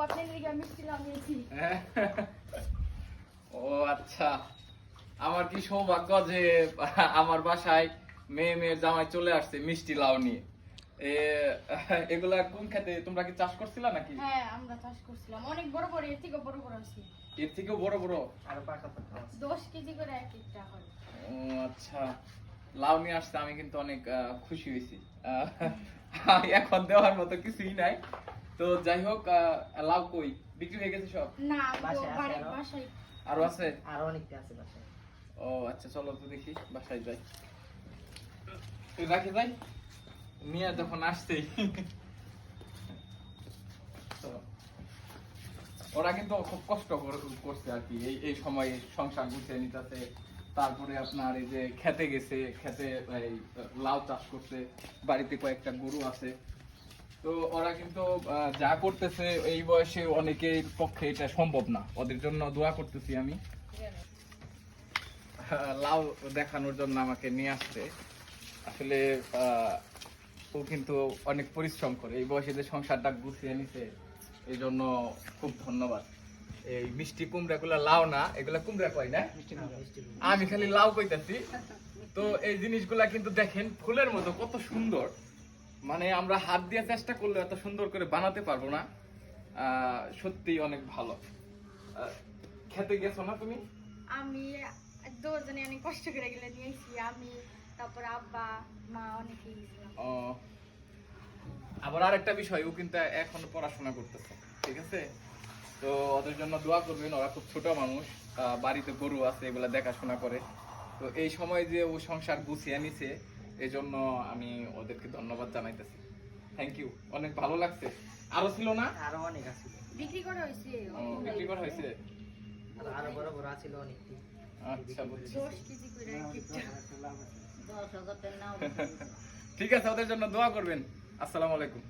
আপনাদের দিকে মিষ্টি লাগিয়েছি। ও আচ্ছা, আমার কি সৌভাগ্য যে আমার বাসায় মেয়ের জামাই চলে আসছে মিষ্টি লাউ নিয়ে। এগুলা কোন খেতে, তোমরা কি চাষ করছিলা নাকি? হ্যাঁ, আমরা চাষ করছিলাম, অনেক বড় বড়, এর থেকে বড় বড় আছে। এর থেকেও বড় বড় আরো পাকা পাকা আছে। 10 কেজি করে এক একটা হয়। ও আচ্ছা, লাউ নিয়ে আসছে, আমি কিন্তু অনেক খুশি হয়েছি। এখন দেওয়ার মতো কিছুই নাই। তো যাই হোক, লাউ কই বিক্রি হয়ে গেছে সব? না, বাসায় আছে বাড়ির আরো? বাসায়। আরো আছে? আরো অনেকটা আছে বাসায়। ও আচ্ছা, চলো তো দেখি, বাসায় যাই। রাখি যাই, নিয়ে যখন আসছেই। তো ওরা কিন্তু খুব কষ্ট করছে আর কি, এই সময় সংসার গুছিয়ে নিতেছে। তারপরে আপনার এই যে খেতে গেছে, খেতে এই লাউ চাষ করছে, বাড়িতে কয়েকটা গরু আছে। তো ওরা কিন্তু যা করতেছে এই বয়সে অনেকের পক্ষে এটা সম্ভব না। ওদের জন্য দোয়া করতেছি আমি। লাউ দেখানোর জন্য আমাকে নিয়ে আসছে। আসলে ও কিন্তু অনেক পরিশ্রম করে, এই বয়সে যে সংসারটা গুছিয়ে নিছে, এই জন্য খুব ধন্যবাদ। এই মিষ্টি কুমড়া গুলা লাউ না, এগুলা কুমড়া কয় না, আমি খালি লাউ কইতাছি। তো এই জিনিসগুলা কিন্তু দেখেন ফুলের মতো কত সুন্দর, মানে আমরা হাত দিয়ে চেষ্টা করলে এত সুন্দর করে বানাতে পারবো না। সত্যি অনেক ভালো। খেতে গেছো না তুমি? আমি দুজনে অনেক কষ্ট করে গেলে নিয়েছি, আমি, তারপর আব্বা, মা, অনেকেই গেছিলাম। ও, আবার আরেকটা বিষয়, ও কিন্তু এখন পড়াশোনা করতেছে, ঠিক আছে? তো ওদের জন্য দোয়া করবেন, ওরা খুব ছোট মানুষ, বাড়িতে গরু আছে, এগুলা দেখাশোনা করে। তো এই সময় যে ও সংসার গুছিয়ে নিছে, এই জন্য আমি ওদেরকে ধন্যবাদ জানাইতেছি। থ্যাংক ইউ, অনেক ভালো লাগছে। আরো ছিল না? আরো অনেক আছে। বিক্রি করা হয়েছে। বিক্রি করা হয়েছে? আরো বড় বড় আছিল অনেকটি। আচ্ছা, বুঝছি। 10 কেজি করে এক একটা। ঠিক আছে, ওদের জন্য দোয়া করবেন। আসসালামু আলাইকুম।